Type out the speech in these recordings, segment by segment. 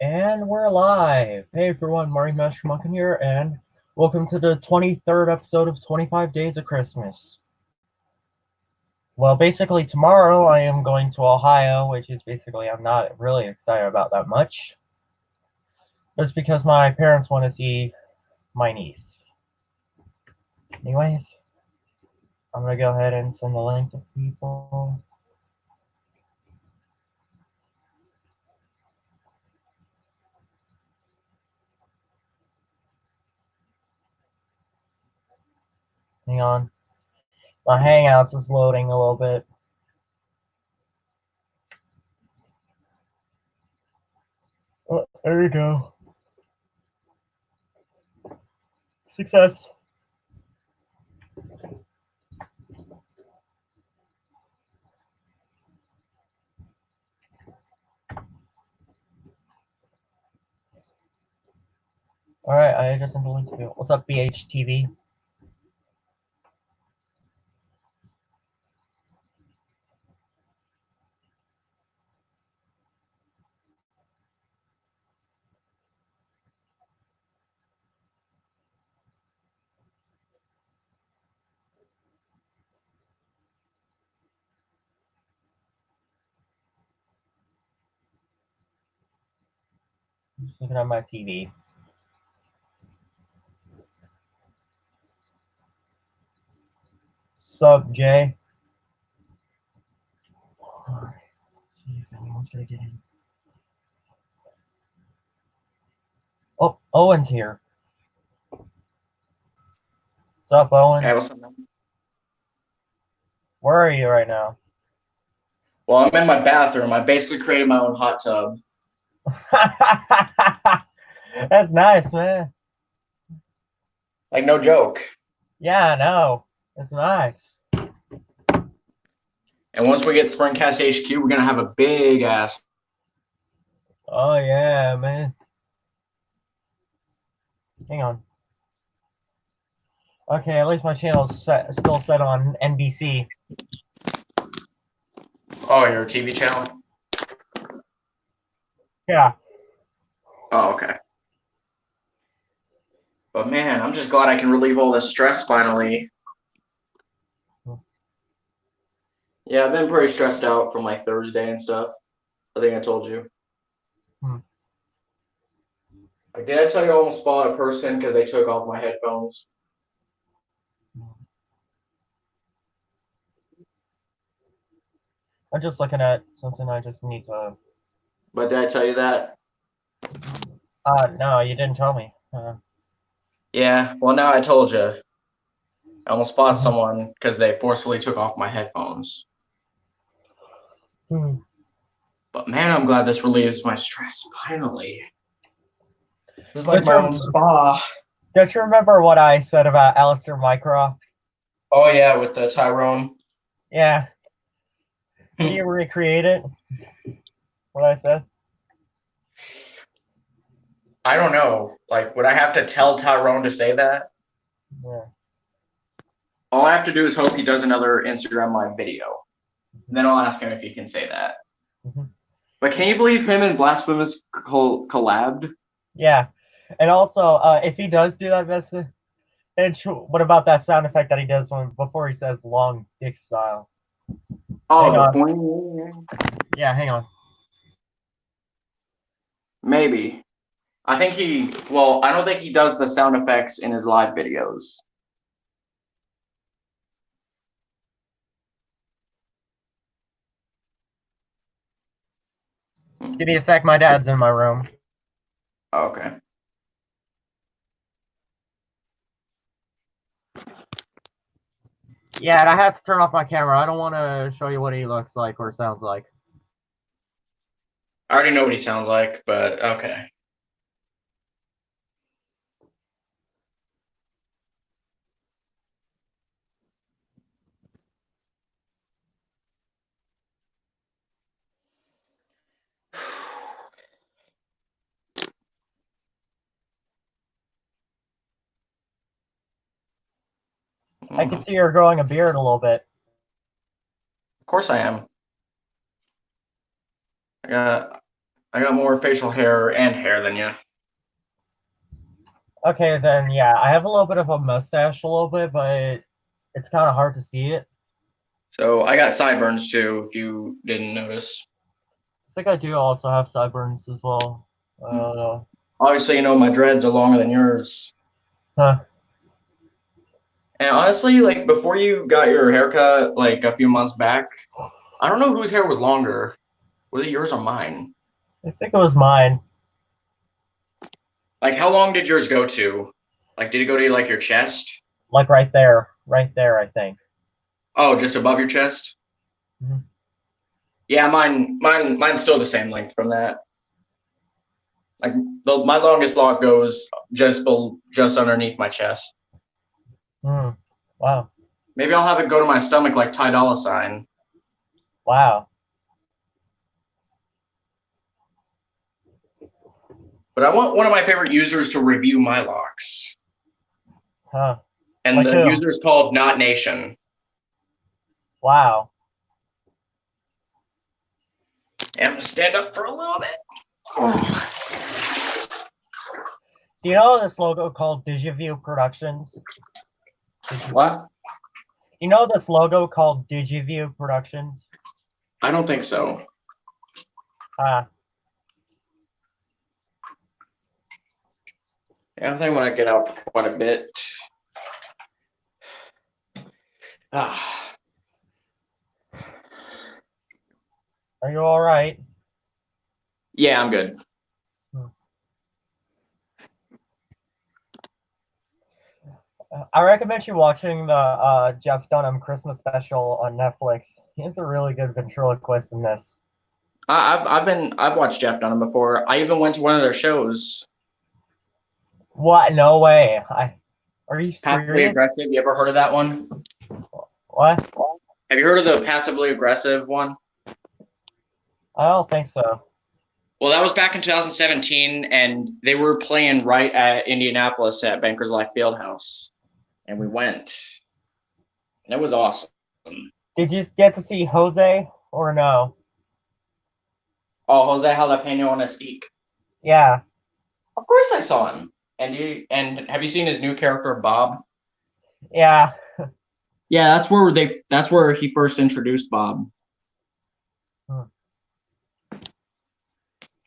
And we're live. Hey everyone, Marty Mashmuckin here, and welcome to the 23rd episode of 25 Days of Christmas. Well, basically, tomorrow I am going to Ohio, which is basically I'm not really excited about that much. It's because my parents want to see my niece. Anyways, I'm going to go ahead and send the link to people. Hang on. My Hangouts is loading a little bit. Oh, there we go. Success. Alright, I just sent the link to you. What's up, BHTV? I'm just looking at my TV. Sup, Jay? Alright, let's see if anyone's gonna get in. Oh, Owen's here. Sup, Owen? Hey, what's up, man? Where are you right now? Well, I'm in my bathroom. I basically created my own hot tub. That's nice, man. Like, no joke. Yeah, I know. It's nice. And once we get Springcast HQ, we're gonna have a big ass. Oh, yeah, man. Hang on. Okay, at least my channel's still set on NBC. Oh, your TV channel? Yeah. Oh, okay. But man, I'm just glad I can relieve all this stress finally. Yeah, I've been pretty stressed out from like Thursday and stuff. I think I told you. Hmm. Like, did I tell you I almost fought a person because they took off my headphones? I'm just looking at something I just need to. But did I tell you that? No, you didn't tell me. Yeah, well, now I told you. I almost fought Mhm. someone because they forcefully took off my headphones. Hmm. But man, I'm glad this relieves my stress finally. This is like Don't my own you, spa. don't you remember what I said about Alistair Mycroft? Oh yeah, with the Tyrone. Yeah. Can you recreate it? What I said? I don't know. Like, would I have to tell Tyrone to say that? Yeah. All I have to do is hope he does another Instagram live video. And then I'll ask him if he can say that. Mhm. But can you believe him and Blasphemous collabed? Yeah. And also, if he does do that message, and what about that sound effect that he does before he says long dick style? Oh, Hang the on. boing. Yeah, hang on. Maybe. I don't think he does the sound effects in his live videos. Give me a sec. My dad's in my room. Okay. Yeah, and I have to turn off my camera. I don't want to show you what he looks like or sounds like. I already know what he sounds like, but okay. I can Of see you're growing a beard a little bit. course I am. I got I got more facial hair and hair than you. Okay, then yeah, I have a little bit of a mustache, a little bit, but it's kind of hard to see it. So I got sideburns too, if you didn't notice. I think I do also have sideburns as well. Obviously, you know my dreads are longer than yours. Huh. And honestly, like before you got your haircut, like a few months back, I don't know whose hair was longer. Was it yours or mine? I think it was mine. Like, how long did yours go to? Like, did it go to like your chest? Like right there, I think. Oh, just above your chest? Mhm. Yeah, mine's still the same length from that. Like, my longest lock goes just underneath my chest. Wow. Maybe I'll have it go to my stomach like Ty Dolla Sign. Wow. But I want one of my favorite users to review my locks. Huh. And Like the who? user is called Not Nation. Wow. Yeah, I'm gonna stand up for a little bit. Oh. Do you know this logo called Digiview Productions? What? You know this logo called Digiview Productions? I don't think so. Ah. Yeah, I think when I get out quite a bit. Ah. Are you all right? Yeah, I'm good. I recommend you watching the Jeff Dunham Christmas special on Netflix. He's a really good ventriloquist in this. I've watched Jeff Dunham before. I even went to one of their shows. What? No way. Are you Passively serious? Aggressive. You ever heard of that one? What? Have you heard of the Passively Aggressive one? I don't think so. Well, that was back in 2017, and they were playing right at Indianapolis at Bankers Life Fieldhouse, and we went, and it was awesome. Did you get to see Jose or no? Oh, Jose Jalapeno on a Steak. Yeah. Of course, I saw him. And have you seen his new character, Bob? Yeah. Yeah, that's where he first introduced Bob.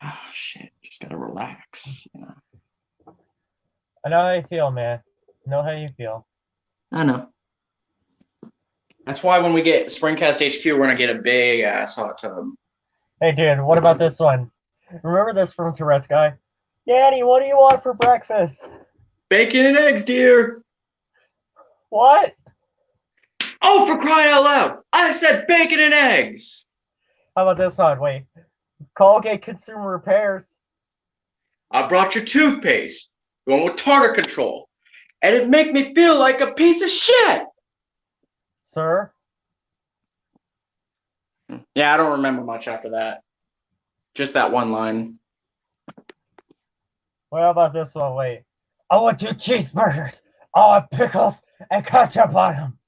Oh shit! Just gotta relax, you know. I know how you feel, man. I know how you feel. I know. That's why when we get Springcast HQ, we're gonna get a big ass hot tub. Hey, dude, what about this one? Remember this from Tourette's guy? Danny, what do you want for breakfast? Bacon and eggs, dear. What? Oh, for crying out loud! I said bacon and eggs. How about this one? Wait. Colgate Consumer Repairs. I brought your toothpaste, going with tartar control, and it make me feel like a piece of shit. Sir? Yeah, I don't remember much after that. Just that one line. What about this one? Wait. I want 2 cheeseburgers. I want pickles and ketchup on them.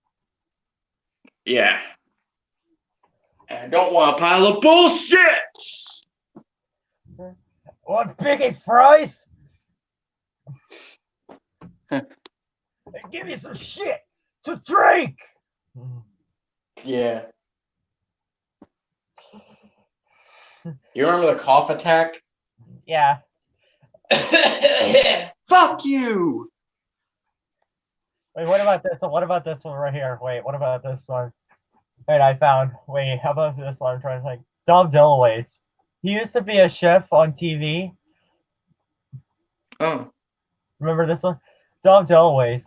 Yeah. And I don't want a pile of bullshit. Sir? I want bacon fries. And give me some shit to drink. Yeah. You remember the cough attack? Yeah. Fuck you. Wait, what about this one? What about this one right here? Wait, what about this one? Wait, I found. Wait, how about this one? I'm trying to think. Dom DeLuise. He used to be a chef on TV. Oh. Remember this one? Dom DeLuise.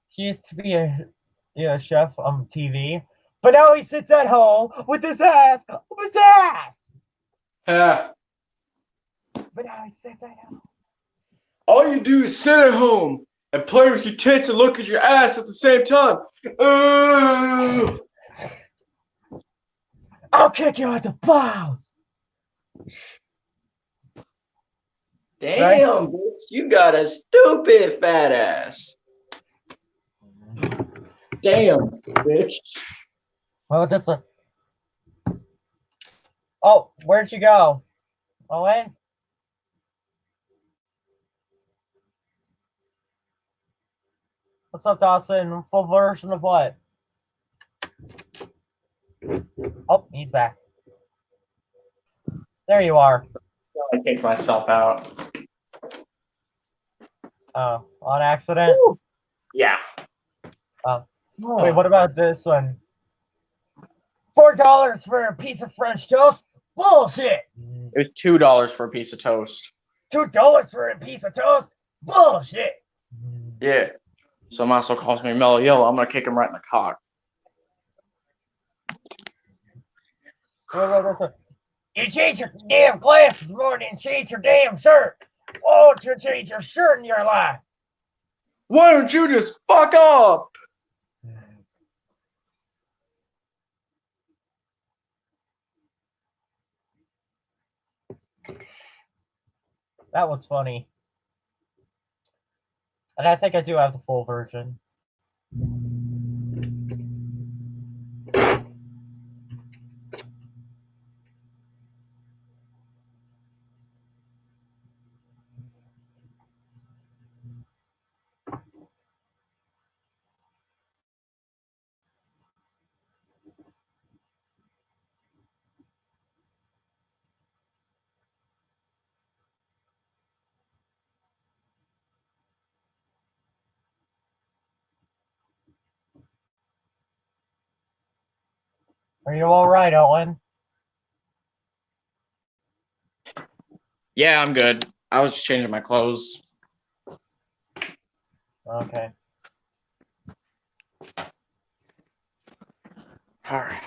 He used to be a chef on TV, but now he sits at home with his ass up his ass. Yeah. But now he sits at home. All you do is sit at home and play with your tits and look at your ass at the same time. I'll kick you at the balls. Damn, bitch, you got a stupid fat ass. Damn, bitch. What about this one? Oh, where'd you go? Owen? What's up, Dawson? Full version of what? Oh, he's back. There you are. I take myself out. Oh, on accident? Yeah. Wait, what about this one? $4 for a piece of French toast? Bullshit! It was $2 for a piece of toast. $2 for a piece of toast? Bullshit! Yeah. So Maso calls me Mellow Yellow. I'm gonna kick him right in the cock. You changed your damn glasses more than you changed your damn shirt. Why don't you change your shirt in your life? Why don't you just fuck up? That was funny. And I think I do have the full version. Are you alright, Owen? Yeah, I'm good. I was just changing my clothes. Okay. Alright.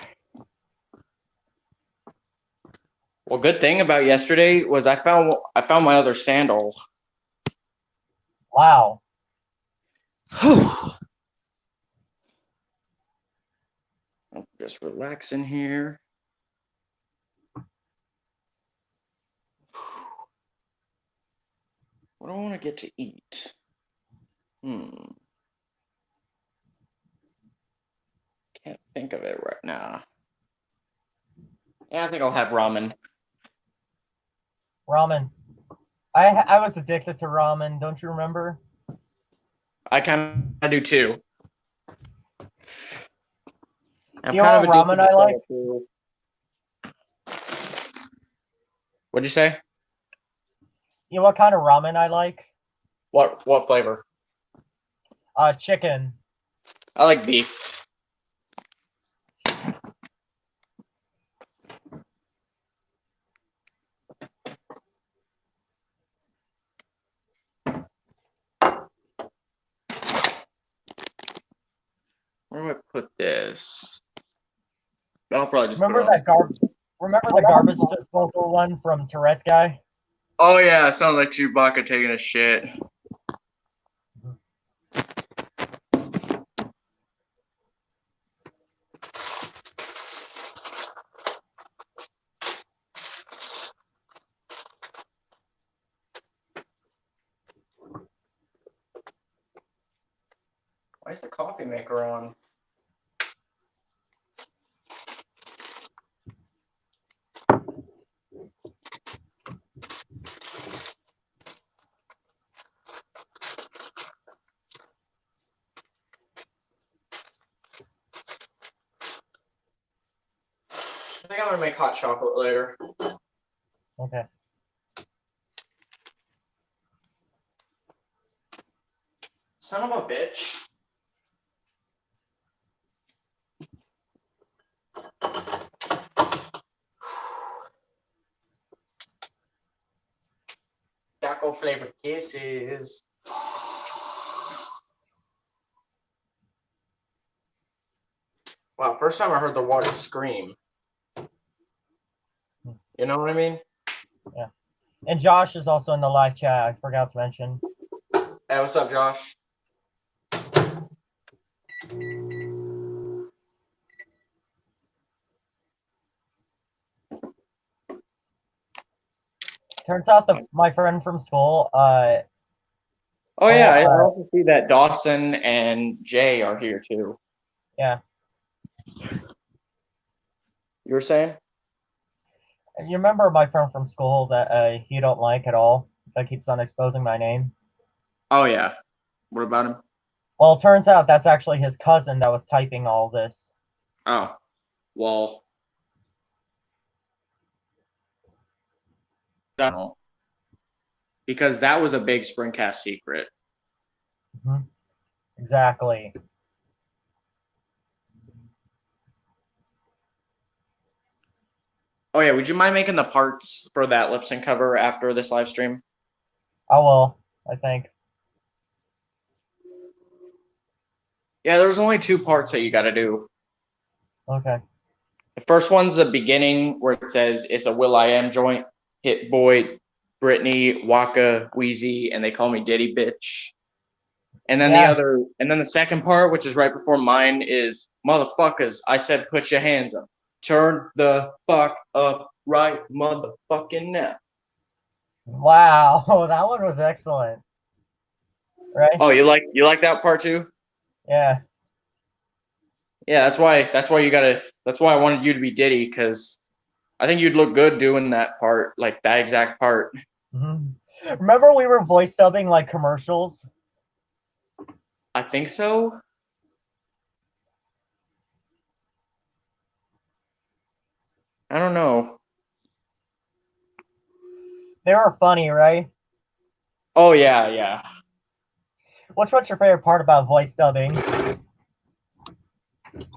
Well, good thing about yesterday was I found my other sandal. Wow. Just relaxing here. What do I want to get to eat? Can't think of it right now. Yeah, I think I'll have ramen. Ramen. I was addicted to ramen, don't you remember? I kind of do too. You know what ramen I like? What'd you say? You know what kind of ramen I like? What flavor? Chicken. I like beef. Where do I put this? I'll probably just Remember put it on. Remember the garbage disposal one from Tourette's guy? Oh yeah, it sounds like Chewbacca taking a shit. Why is the coffee maker on? I think I'm gonna make hot chocolate later. Okay. Son of a bitch. Taco flavored kisses. Wow, first time I heard the water scream. You know what I mean? Yeah. And Josh is also in the live chat, I forgot to mention. Hey, what's up, Josh? Turns out my friend from school, Oh yeah, I also see that Dawson and Jay are here too. Yeah. You were saying? You remember my friend from school that you don't like at all, that keeps on exposing my name? Oh yeah. What about him? Well, it turns out that's actually his cousin that was typing all this. Oh, well, I don't know. Because that was a big Springcast secret. Mhm. Exactly. Oh yeah, would you mind making the parts for that lip sync cover after this live stream? I will, I think. Yeah, there's only 2 parts that you got to do. Okay. The first one's the beginning where it says it's a will.i.am joint. Hit Boy, Britney, Waka, Wheezy, and they call me Diddy bitch. And then Yeah. the second part, which is right before mine, is motherfuckers. I said put your hands up. Turn the fuck up right motherfucking now. Wow, that one was excellent. Right? Oh, you like that part too? Yeah. Yeah, that's why I wanted you to be Diddy, because I think you'd look good doing that part, like that exact part. Mhm. Remember we were voice dubbing like commercials? I think so. I don't know. They were funny, right? Oh yeah, yeah. What's your favorite part about voice dubbing?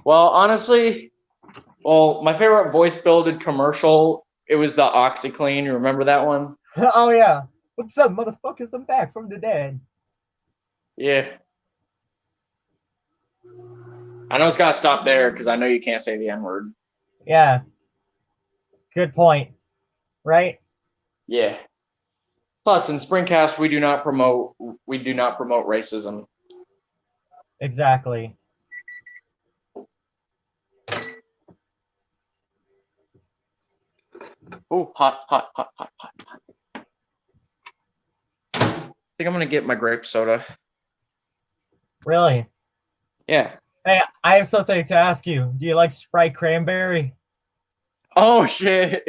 Well, honestly, my favorite voice builded commercial, it was the OxyClean. You remember that one? Oh yeah. What's up, motherfuckers? I'm back from the dead. Yeah. I know it's got to stop there because I know you can't say the N word. Yeah. Good point. Right? Yeah. Plus, in Springcast, we do not promote racism. Exactly. Oh, hot, hot, hot, hot, hot, hot. I think I'm gonna get my grape soda. Really? Yeah. Hey, I have something to ask you. Do you like Sprite cranberry? Oh shit.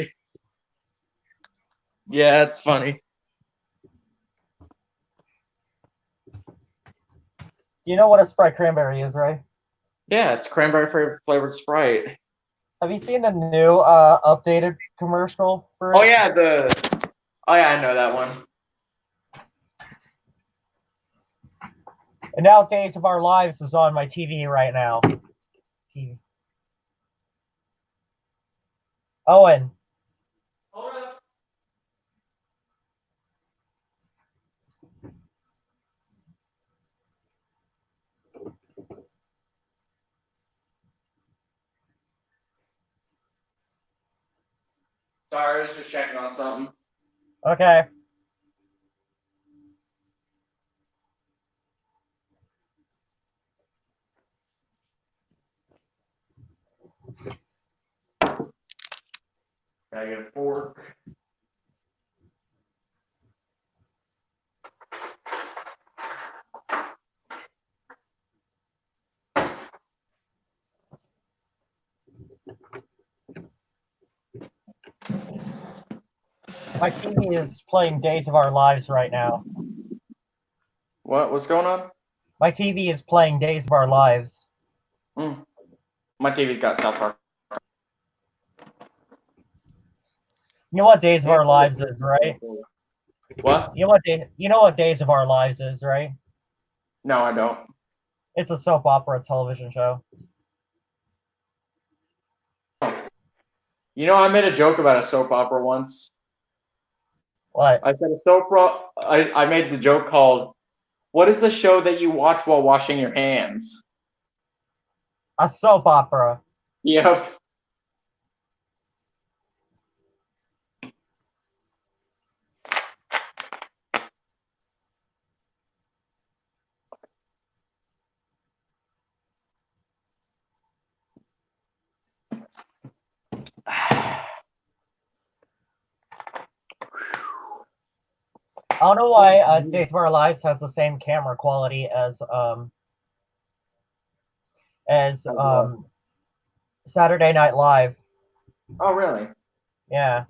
Yeah, it's funny. Do you know what a Sprite cranberry is, right? Yeah, it's cranberry flavored Sprite. Have you seen the new updated commercial for Oh it? yeah, I know that one. And now Days of Our Lives is on my TV right now. TV. Owen. Sorry, I was just checking on something. Okay. Gotta get a fork. My TV is playing Days of Our Lives right now. What's going on? My TV is playing Days of Our Lives. Mm. My TV's got South Park. You know what Days of Our Lives is, right? What? You know what Days of Our Lives is, right? No, I don't. It's a soap opera television show. You know, I made a joke about a soap opera once. What? I said a soap opera. I made the joke called, "What is the show that you watch while washing your hands?" A soap opera. Yep. I don't know why Days of Our Lives has the same camera quality as Saturday Night Live. Oh, really? Yeah.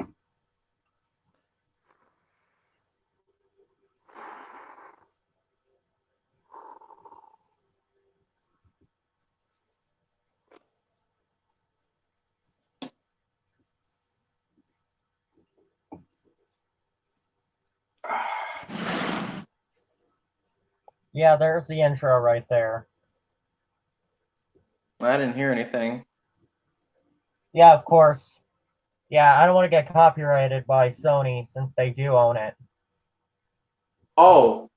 Yeah, there's the intro right there. I didn't hear anything. Yeah, of course. Yeah, I don't want to get copyrighted by Sony since they do own it. Oh,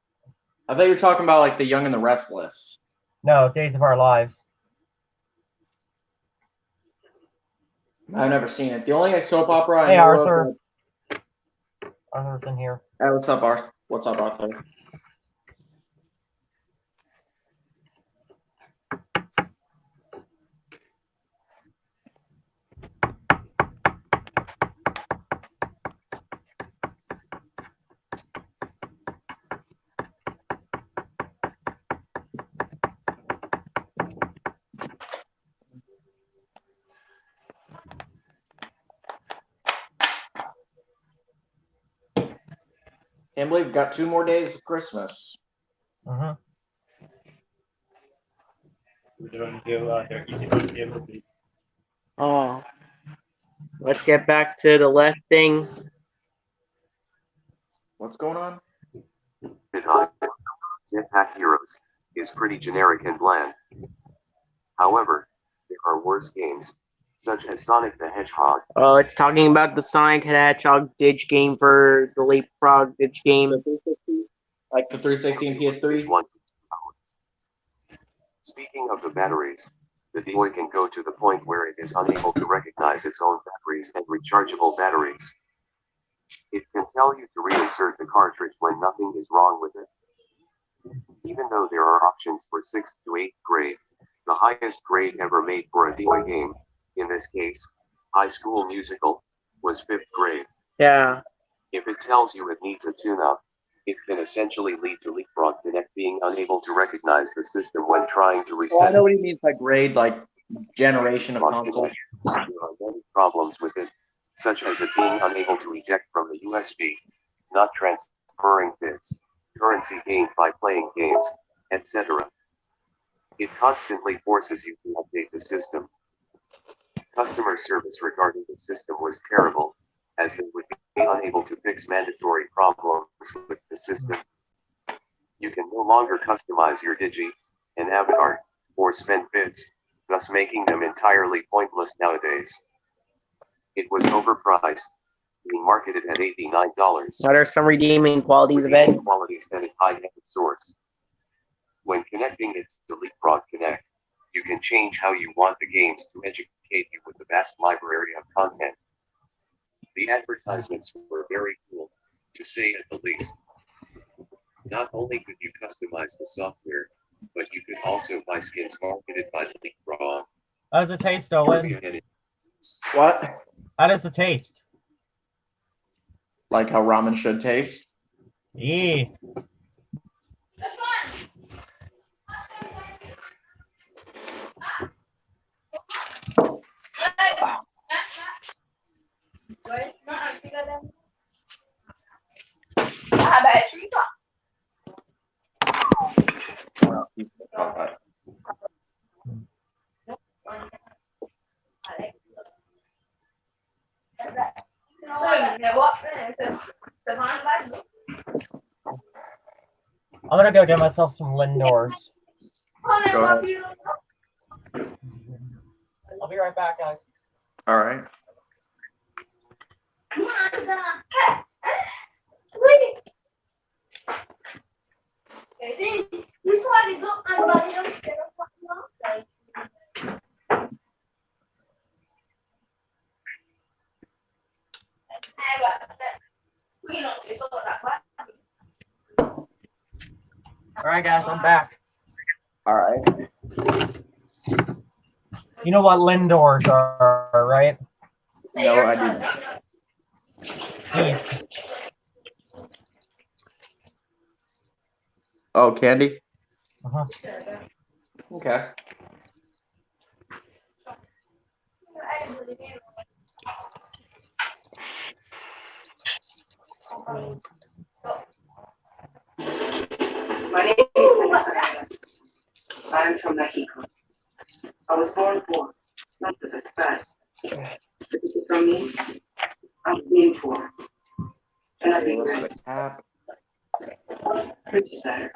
I thought you were talking about like The Young and the Restless. No, Days of Our Lives. I've never seen it. The only soap opera I Hey, know Arthur. of. Arthur's in here. Hey, what's up, Arthur? What's up, Arthur? Can't believe we've got 2 more days of Christmas. Mm-hmm. Oh, let's get back to the left thing. What's going on? Jetpack Heroes is pretty generic and bland. However, there are worse games, such as Sonic the Hedgehog. Oh, it's talking about the Sonic the Hedgehog Dig game for the Leapfrog Dig game. Like the 360 and PS3? Speaking of the batteries, the DOI can go to the point where it is unable to recognize its own batteries and rechargeable batteries. It can tell you to reinsert the cartridge when nothing is wrong with it. Even though there are options for 6th to 8th grade, the highest grade ever made for a DOI game, in this case, High School Musical, was 5th grade. Yeah. If it tells you it needs a tune-up, it can essentially lead to Leapfrog Connect being unable to recognize the system when trying to reset. Well, I know what he means by grade, like generation of console. There are many problems with it, such as it being unable to eject from the USB, not transferring bits, currency gained by playing games, etc. It constantly forces you to update the system. Customer service regarding the system was terrible, as they would be unable to fix mandatory problems with the system. You can no longer customize your Digi and avatar, or spend bits, thus making them entirely pointless nowadays. It was overpriced, being marketed at $89. What are some redeeming qualities of it? Qualities and a high-end source. When connecting it to Leapfrog Connect, you can change how you want the games to educate you with a vast library of content. The advertisements were very cool, to say at the least. Not only could you customize the software, but you could also buy skins marketed by Leapfrog. How does it taste, Owen? What? How does it taste? Like how ramen should taste? Yeah. I'm gonna go get myself some Lindors. Go ahead. I'll be right back, guys. All right. Alright, guys, I'm back. All right. You know what Lindors are, right? No, I didn't. These. Oh, candy? Uh-huh. Okay. My name is Vanessa Reyes. I am from Mexico. I was born poor, not that it's bad. This is from me. I'm being poor. And I've been rich. Rich is better.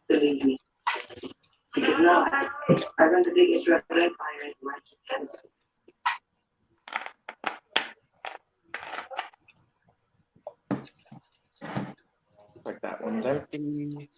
Believe me. Because now I run the biggest drug empire in the hemisphere. Like that one's empty.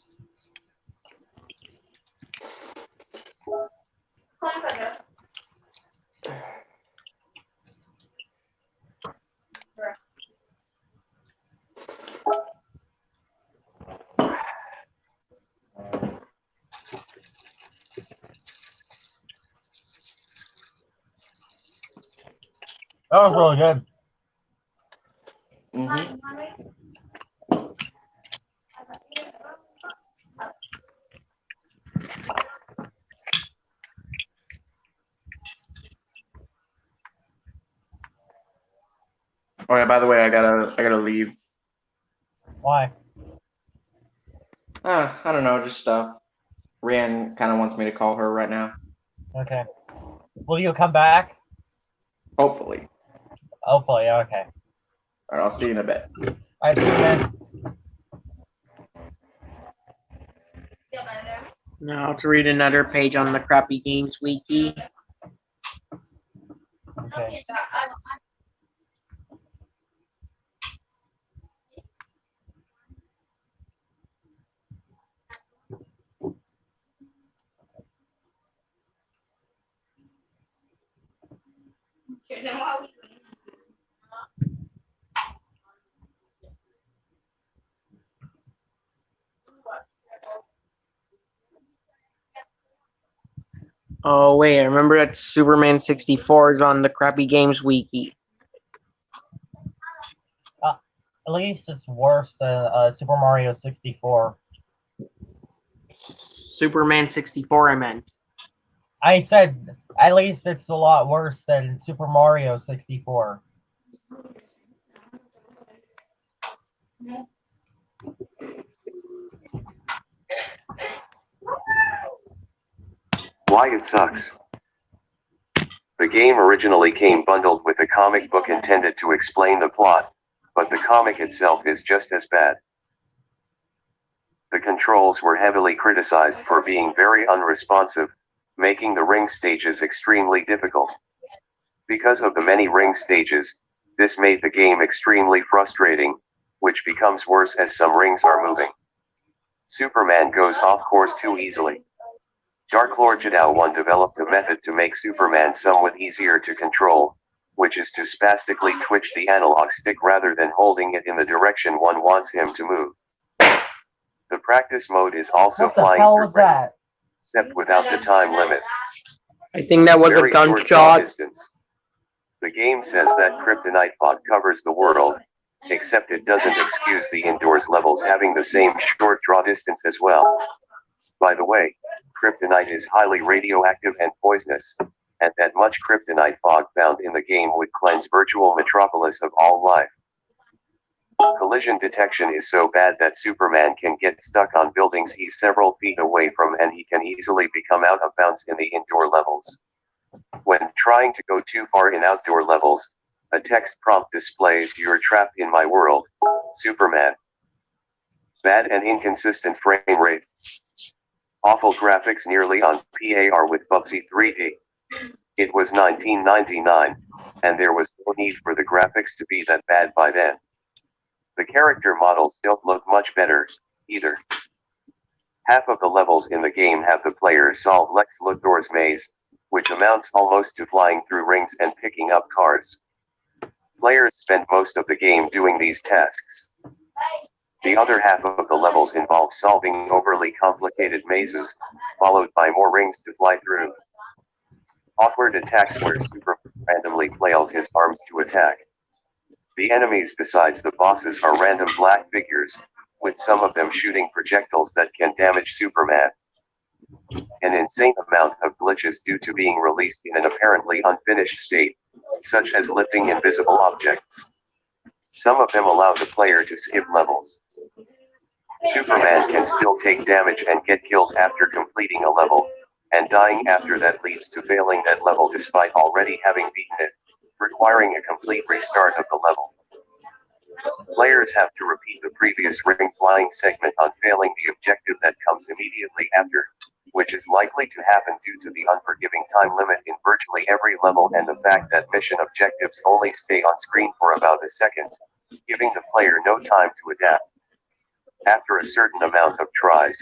That was really good. Oh yeah, by the way, I gotta leave. Why? I don't know, just stuff. Rian kind of wants me to call her right now. Okay. Will you come back? Hopefully. Hopefully, okay. All right, I'll see you in a bit. Alright, see you then. Now to read another page on the Crappy Games Wiki. Okay. Oh wait, I remember that Superman 64 is on the Crappy Games Wiki. At least it's worse than Super Mario 64. Superman 64, I meant. I said, at least it's a lot worse than Super Mario 64. Why it sucks. The game originally came bundled with a comic book intended to explain the plot, but the comic itself is just as bad. The controls were heavily criticized for being very unresponsive, making the ring stages extremely difficult. Because of the many ring stages, this made the game extremely frustrating, which becomes worse as some rings are moving. Superman goes off course too easily. Dark Lord Jadao 1 developed a method to make Superman somewhat easier to control, which is to spastically twitch the analog stick rather than holding it in the direction one wants him to move. The practice mode is also What the flying hell through was rings, that? except without the time limit. I think that was Very a short draw gunshot. distance. The game says that kryptonite fog covers the world, except it doesn't excuse the indoors levels having the same short draw distance as well. By the way, kryptonite is highly radioactive and poisonous, and that much kryptonite fog found in the game would cleanse virtual metropolis of all life. Collision detection is so bad that Superman can get stuck on buildings he's several feet away from, and he can easily become out of bounds in the indoor levels. When trying to go too far in outdoor levels, a text prompt displays "You're trapped in my world, Superman." Bad and inconsistent frame rate. Awful graphics nearly on par with Bubsy 3D. It was 1999, and there was no need for the graphics to be that bad by then. The character models don't look much better, either. Half of the levels in the game have the player solve Lex Luthor's maze, which amounts almost to flying through rings and picking up cards. Players spend most of the game doing these tasks. The other half of the levels involve solving overly complicated mazes, followed by more rings to fly through. Awkward attacks where Superman randomly flails his arms to attack. The enemies besides the bosses are random black figures, with some of them shooting projectiles that can damage Superman. An insane amount of glitches due to being released in an apparently unfinished state, such as lifting invisible objects. Some of them allow the player to skip levels. Superman can still take damage and get killed after completing a level, and dying after that leads to failing that level despite already having beaten it, requiring a complete restart of the level. Players have to repeat the previous ring flying segment on failing the objective that comes immediately after, which is likely to happen due to the unforgiving time limit in virtually every level and the fact that mission objectives only stay on screen for about a second, giving the player no time to adapt. After a certain amount of tries,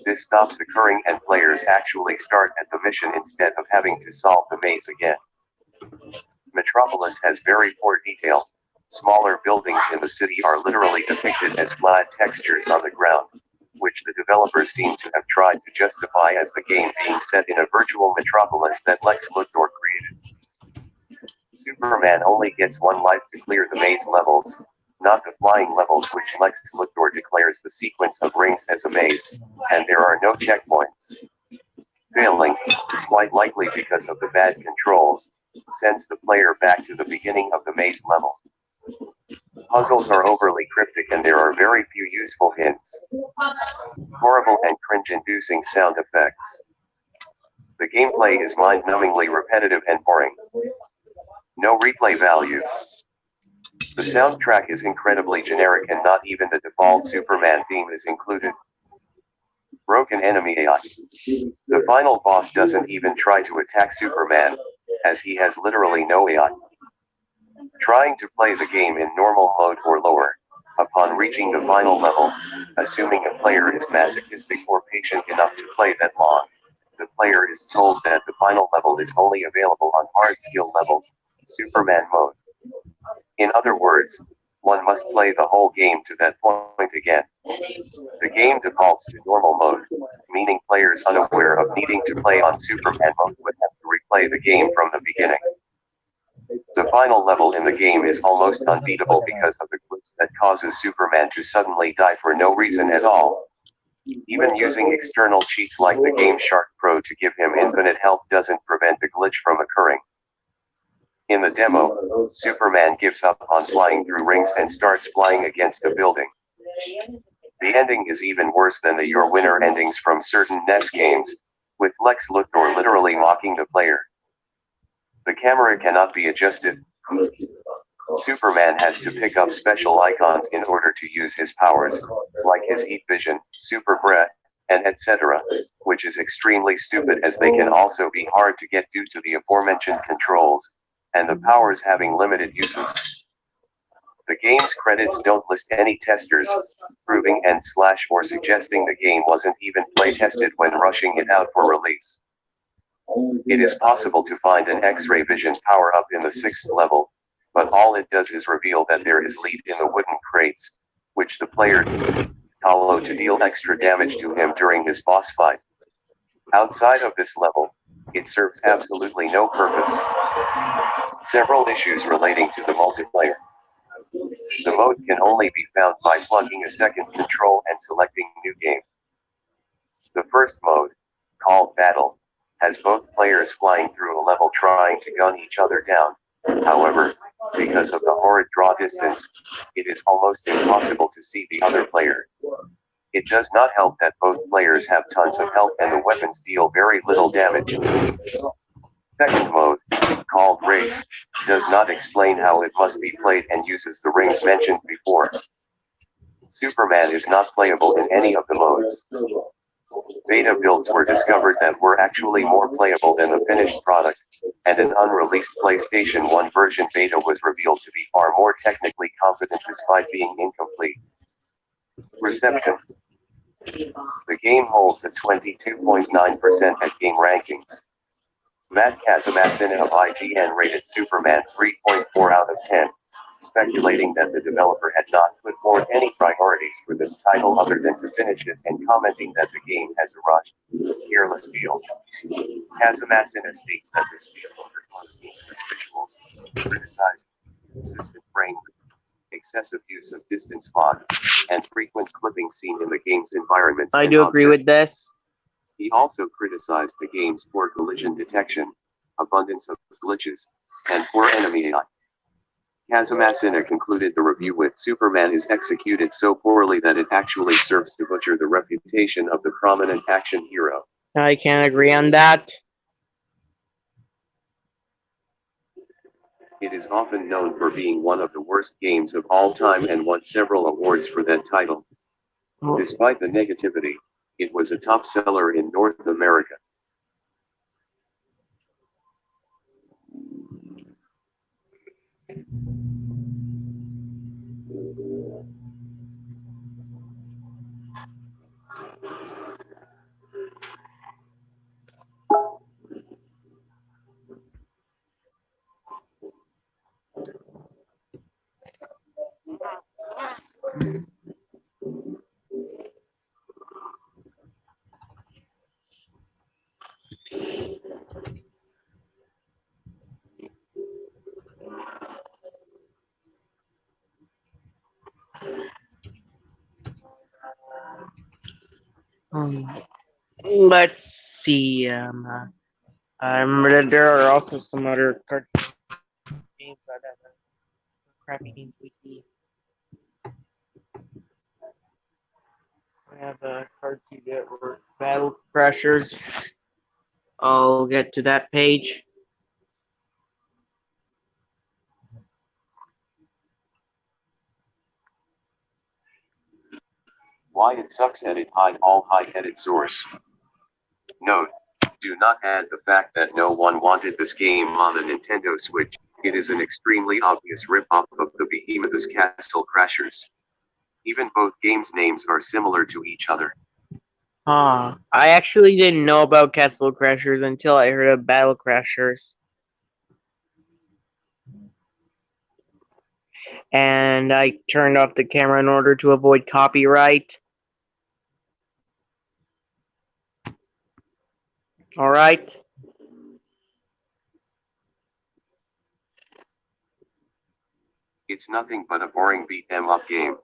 this stops occurring and players actually start at the mission instead of having to solve the maze again. Metropolis has very poor detail. Smaller buildings in the city are literally depicted as flat textures on the ground, which the developers seem to have tried to justify as the game being set in a virtual metropolis that Lex Luthor created. Superman only gets one life to clear the maze levels, not the flying levels which Lex Luthor declares the sequence of rings as a maze, and there are no checkpoints. Failing, quite likely because of the bad controls, sends the player back to the beginning of the maze level. Puzzles are overly cryptic and there are very few useful hints. Horrible and cringe-inducing sound effects. The gameplay is mind-numbingly repetitive and boring. No replay value. The soundtrack is incredibly generic and not even the default Superman theme is included. Broken enemy AI. The final boss doesn't even try to attack Superman, as he has literally no AI. Trying to play the game in normal mode or lower, upon reaching the final level, assuming a player is masochistic or patient enough to play that long, the player is told that the final level is only available on hard skill level, Superman mode. In other words, one must play the whole game to that point again. The game defaults to normal mode, meaning players unaware of needing to play on Superman mode would have to replay the game from the beginning. The final level in the game is almost unbeatable because of the glitch that causes Superman to suddenly die for no reason at all. Even using external cheats like the Game Shark Pro to give him infinite health doesn't prevent the glitch from occurring. In the demo, Superman gives up on flying through rings and starts flying against a building. The ending is even worse than the Your Winner endings from certain NES games, with Lex Luthor literally mocking the player. The camera cannot be adjusted. Superman has to pick up special icons in order to use his powers, like his heat vision, super breath, and etc., which is extremely stupid as they can also be hard to get due to the aforementioned controls, and the powers having limited uses. The game's credits don't list any testers, proving and / or suggesting the game wasn't even play-tested when rushing it out for release. It is possible to find an X-ray vision power-up in the 6th level, but all it does is reveal that there is lead in the wooden crates, which the player can follow to deal extra damage to him during his boss fight. Outside of this level, it serves absolutely no purpose. Several issues relating to the multiplayer. The mode can only be found by plugging a second control and selecting New Game. The first mode, called Battle, has both players flying through a level trying to gun each other down. However, because of the horrid draw distance, it is almost impossible to see the other player. It does not help that both players have tons of health and the weapons deal very little damage. Second mode, called Race, does not explain how it must be played and uses the rings mentioned before. Superman is not playable in any of the modes. Beta builds were discovered that were actually more playable than the finished product, and an unreleased PlayStation 1 version beta was revealed to be far more technically competent despite being incomplete. Reception. The game holds a 22.9% at Game Rankings. Matt Casamasin of IGN rated Superman 3.4 out of 10, speculating that the developer had not put forth any priorities for this title other than to finish it and commenting that the game has a rushed, careless feel. Casamasin states that this feel undergoes numerous visuals, criticized consistent frame rate, excessive use of distance fog, and frequent clipping seen in the game's environments. I do agree with this. He also criticized the game's poor collision detection, abundance of glitches, and poor enemy AI. Kazumasina concluded the review with Superman is executed so poorly that it actually serves to butcher the reputation of the prominent action hero. I can't agree on that. It is often known for being one of the worst games of all time and won several awards for that title. Despite the negativity, it was a top seller in North America. Let's see. I remember that there are also some other cartoon games that have crappy games wiki. We have a cartoon network Battle Crashers. I'll get to that page. Why it sucks edit hide all hide edit source. Note, do not add the fact that no one wanted this game on the Nintendo Switch. It is an extremely obvious rip-off of the behemoth's Castle Crashers. Even both games' names are similar to each other. I actually didn't know about Castle Crashers until I heard of Battle Crashers. And I turned off the camera in order to avoid copyright. Alright. It's nothing but a boring beat 'em up game.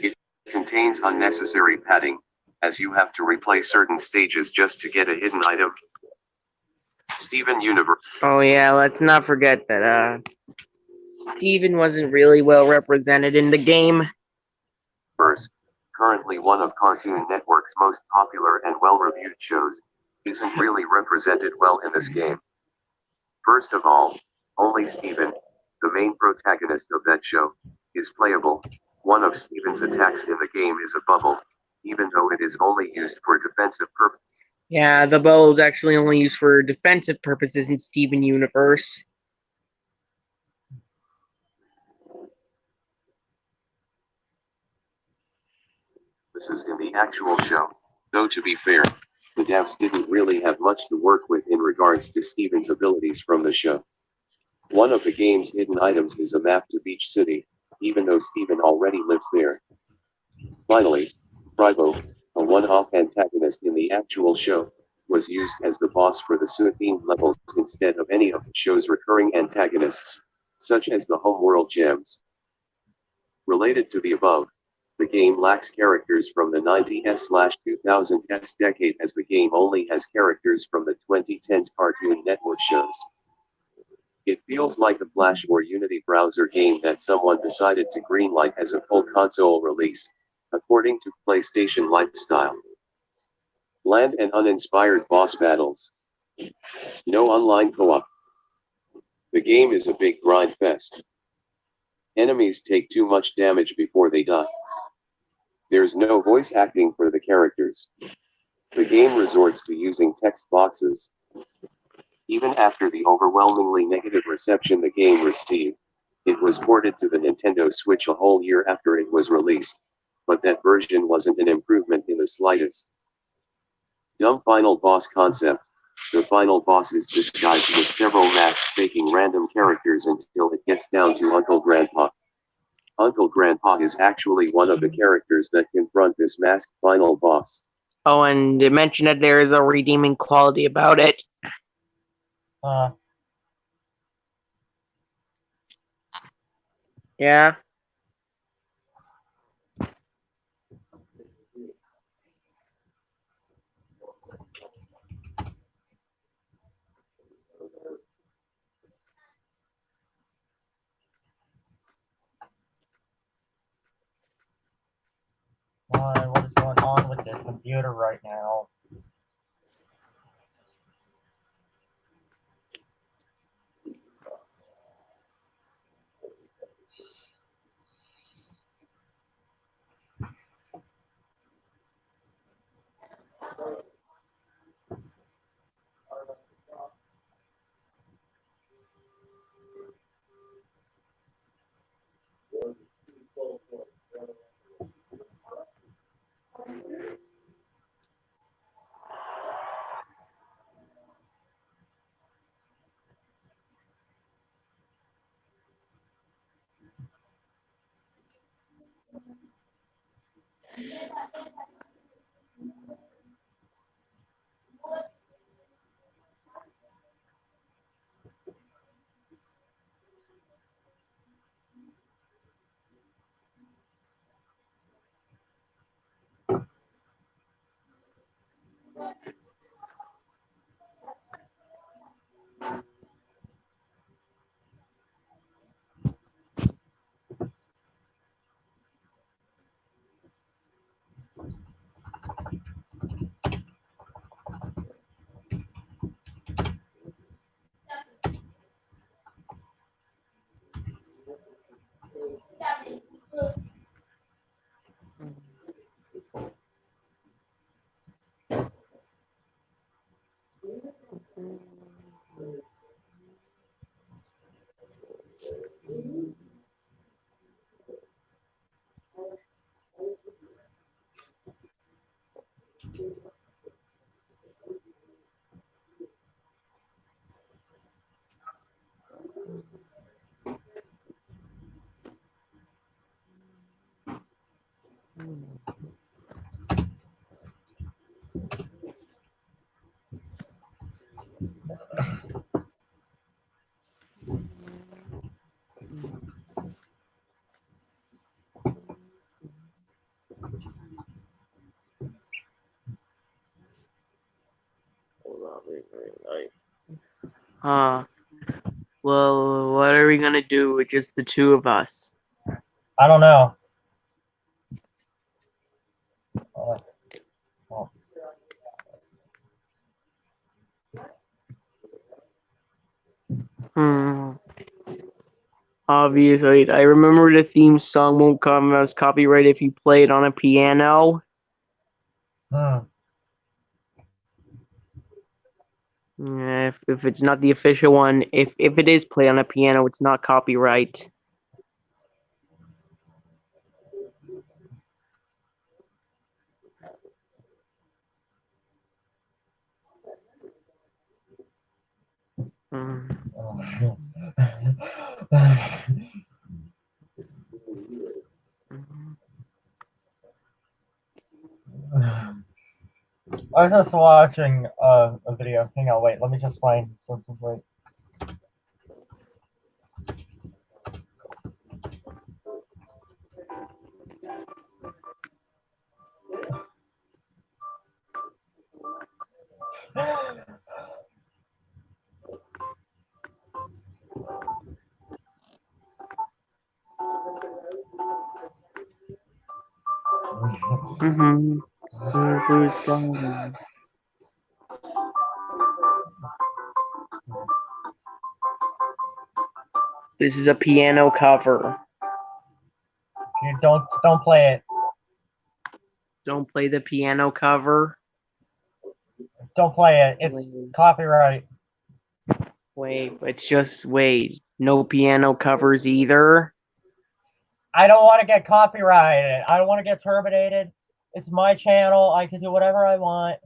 It contains unnecessary padding, as you have to replay certain stages just to get a hidden item. Steven Universe. Oh yeah, let's not forget that Steven wasn't really well represented in the game. Currently one of Cartoon Network's most popular and well-reviewed shows, isn't really represented well in this game. First of all, only Steven, the main protagonist of that show, is playable. One of Steven's attacks in the game is a bubble, even though it is only used for defensive purposes. Yeah, the bow is actually only used for defensive purposes in Steven Universe. This is in the actual show, though to be fair, the devs didn't really have much to work with in regards to Steven's abilities from the show. One of the game's hidden items is a map to Beach City, even though Steven already lives there. Finally, Fribo, a one-off antagonist in the actual show, was used as the boss for the Suit-themed levels instead of any of the show's recurring antagonists, such as the Homeworld Gems. Related to the above, the game lacks characters from the 90s/2000s decade, as the game only has characters from the 2010s Cartoon Network shows. It feels like a Flash or Unity browser game that someone decided to greenlight as a full console release, according to PlayStation Lifestyle. Bland and uninspired boss battles. No online co-op. The game is a big grind fest. Enemies take too much damage before they die. There's no voice acting for the characters. The game resorts to using text boxes. Even after the overwhelmingly negative reception the game received, it was ported to the Nintendo Switch a whole year after it was released, but that version wasn't an improvement in the slightest. Dumb final boss concept. The final boss is disguised with several masks faking random characters until it gets down to Uncle Grandpa. Uncle Grandpa is actually one of the characters that confront this masked final boss. Oh, and they mentioned that there is a redeeming quality about it. Yeah. computer right now. Well, what are we gonna do with just the two of us? I don't know. Oh, Hmm. Obviously, I remember the theme song won't come as copyright if you play it on a piano. hmm. If it's not the official one, if it is played on a piano, it's not copyright. Hmm. I was just watching a video. Hang on, wait. Let me just find something. Wait. Mm-hmm. Blue sky. This is a piano cover. You don't play it. Don't play the piano cover. Don't play it. It's copyright. Wait, it's just wait. No piano covers either. I don't want to get copyrighted. I don't want to get terminated. It's my channel. I can do whatever I want.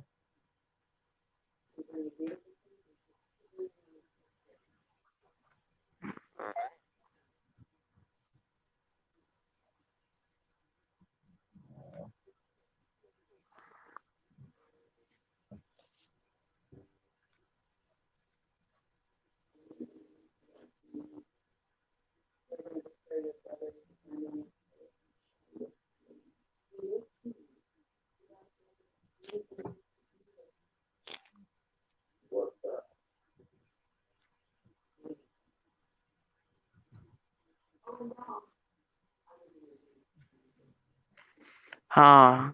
Huh.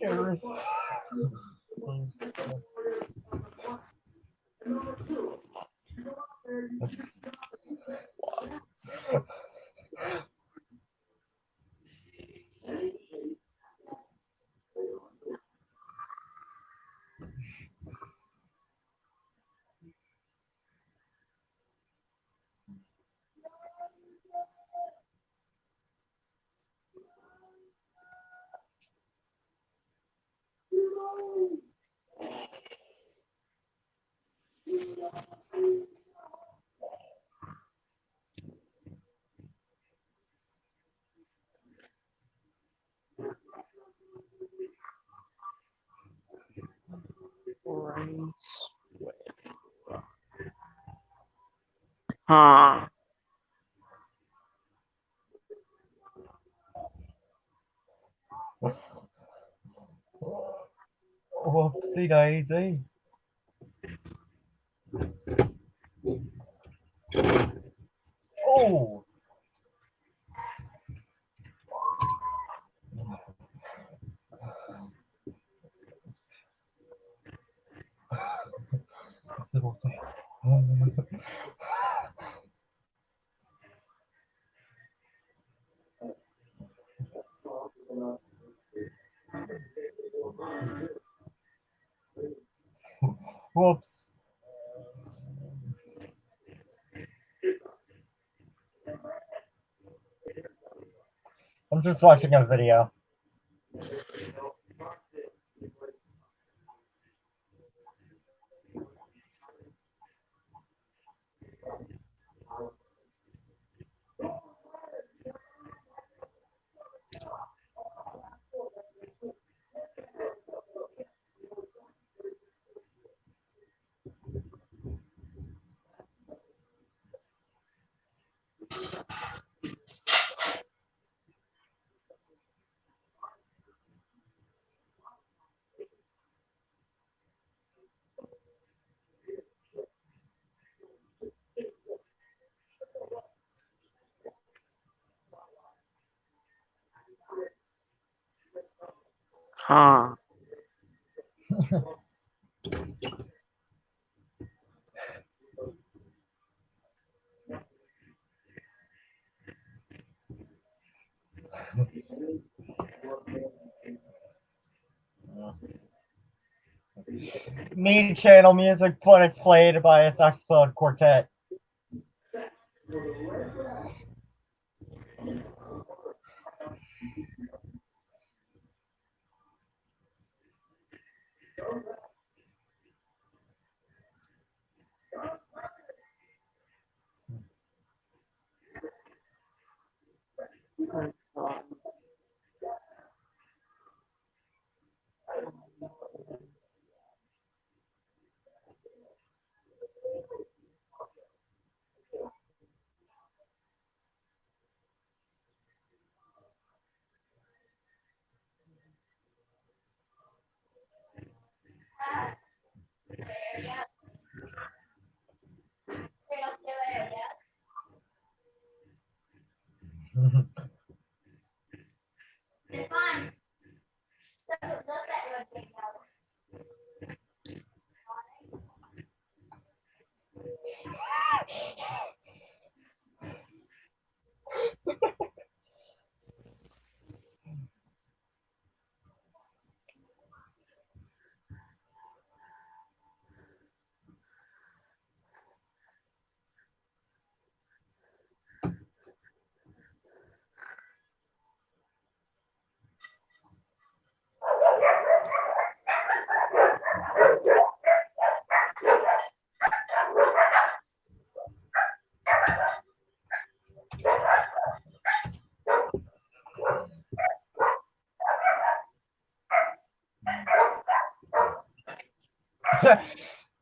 Garrus. Huh. Whoopsie daisy. Oh! This little thing. Whoops. I'm just watching a video. Huh. Me channel music when it's played by a saxophone quartet.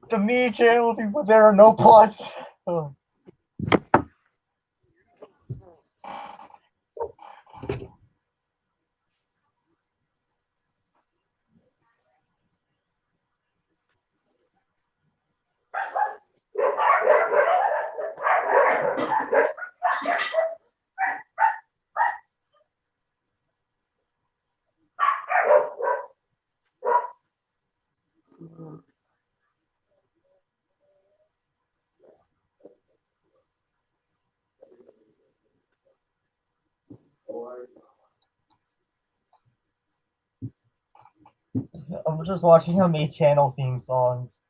The me channel people, there are no plus. Oh. I'm just watching how many channel theme songs.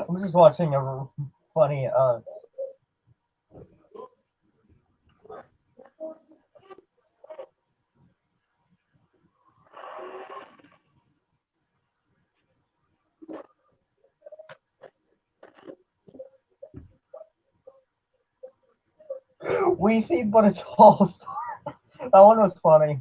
I'm just watching a funny Weezy, but it's all star. That one was funny.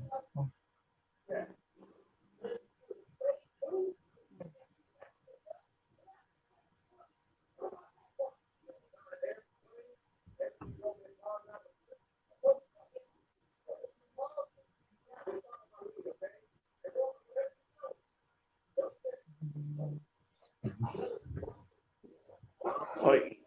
Oi.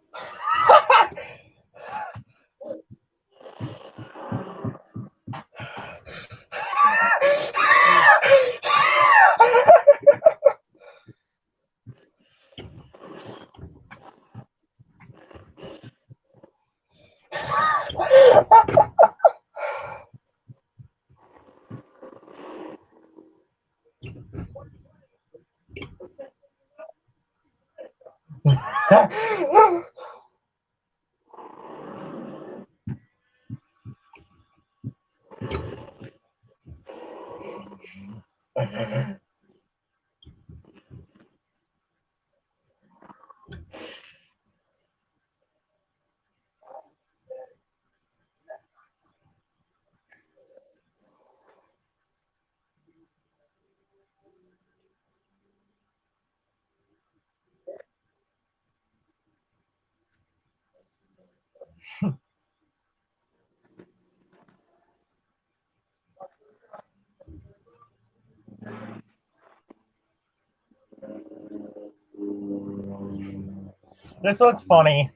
This one's funny.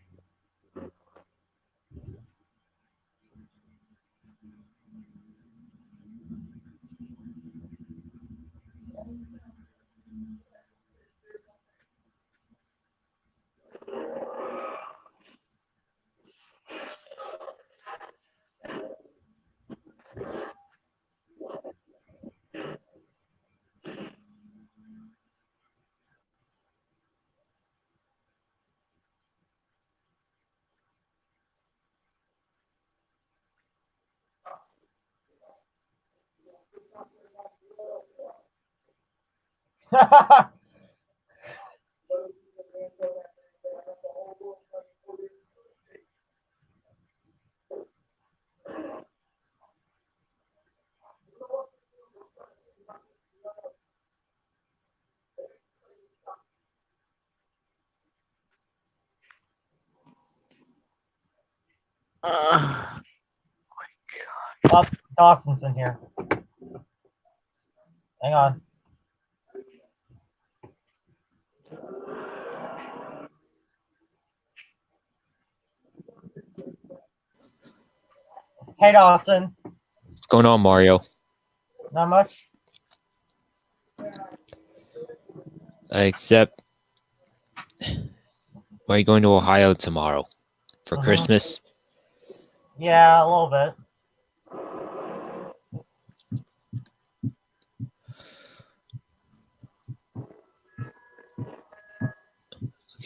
Oh, Dawson's in here. Hang on. Hey, Dawson. What's going on, Mario? Not much. Except, are you going to Ohio tomorrow for Mhm. Christmas? Yeah, a little bit.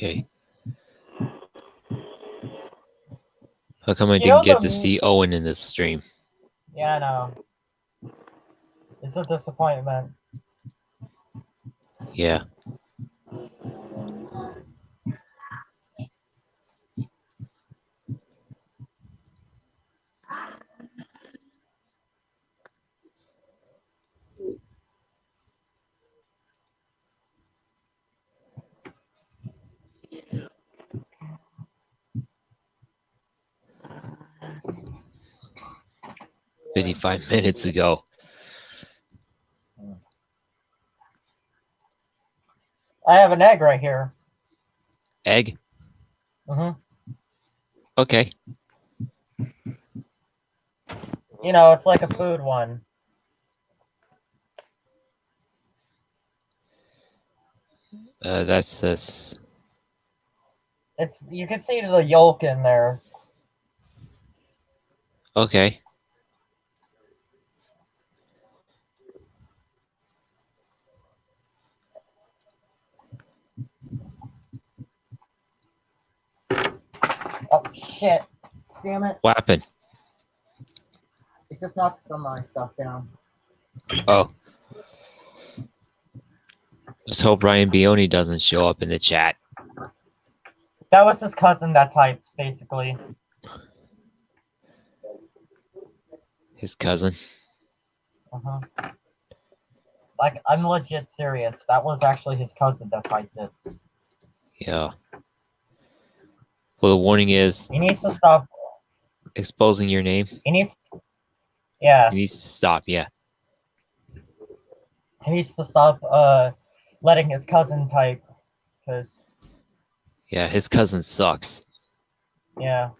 Okay. How come I You know didn't get the to m- see Owen in this stream? Yeah, I know. It's a disappointment. Yeah. $55 minutes ago. I have an egg right here. Egg? Mm-hmm. Okay. You know, it's like a food one. That's this. It's you can see the yolk in there. Okay. Oh shit! Damn it! What happened? It just knocked some of my stuff down. Oh. Let's hope Ryan Bioni doesn't show up in the chat. That was his cousin that typed, basically. His cousin. Uh-huh. Like, I'm legit serious. That was actually his cousin that typed it. Yeah. Well, the warning is He needs to stop. exposing your name. Yeah, He needs to stop. Yeah. he needs to stop letting his cousin type. Because, Yeah. His cousin sucks. yeah.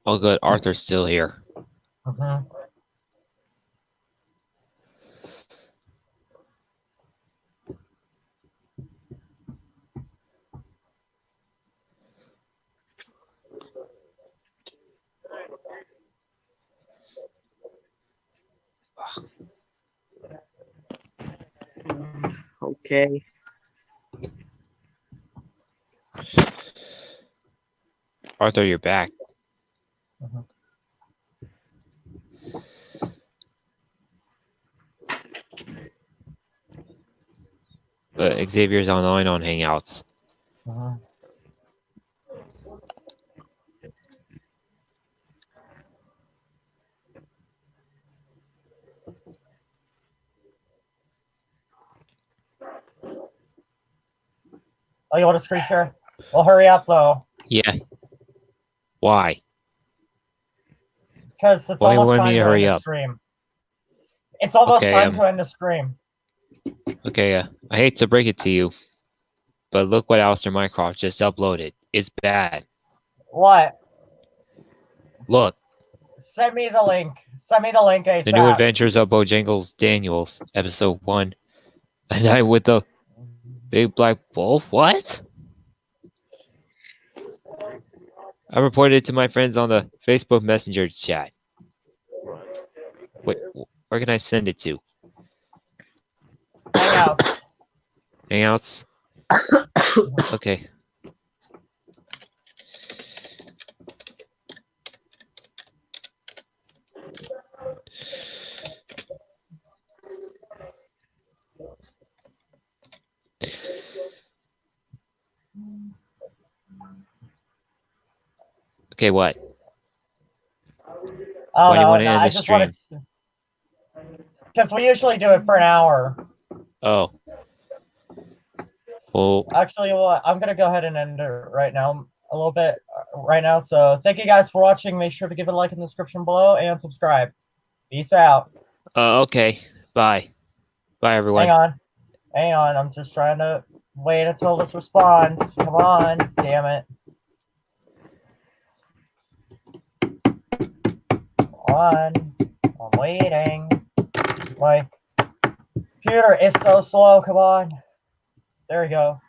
Oh, good. Arthur's still here. Mm-hmm. Okay. Arthur, you're back. Mhm. But Xavier's online on Hangouts. Mm-hmm. Oh, you want a screen share? Well, hurry up, though. Yeah. Why? Because it's Why you almost want time me to to end hurry the up? stream. It's almost Okay, time to end the stream. Okay, I hate to break it to you, but look what Alistair Mycroft just uploaded. It's bad. What? Look, Send me the link. Send me the link ASAP. the new adventures of Bojangles Daniels, episode 1. A night with the big black bull? What? I reported it to my friends on the Facebook Messenger chat. Wait, where can I send it to? Hangouts. Hangouts? Okay. Okay, what? Oh, Why do you no, want to no, end I the just stream? wanted to... Because we usually do it for an hour. Oh. Well, Actually, well, I'm gonna go ahead and end it right now, a little bit right now. So thank you guys for watching. Make sure to give a like in the description below and subscribe. Peace out. okay. Bye. Bye, everyone. Hang on. I'm just trying to wait until this responds. Come on, damn it. Come on. I'm waiting. My computer is so slow. Come on. There we go.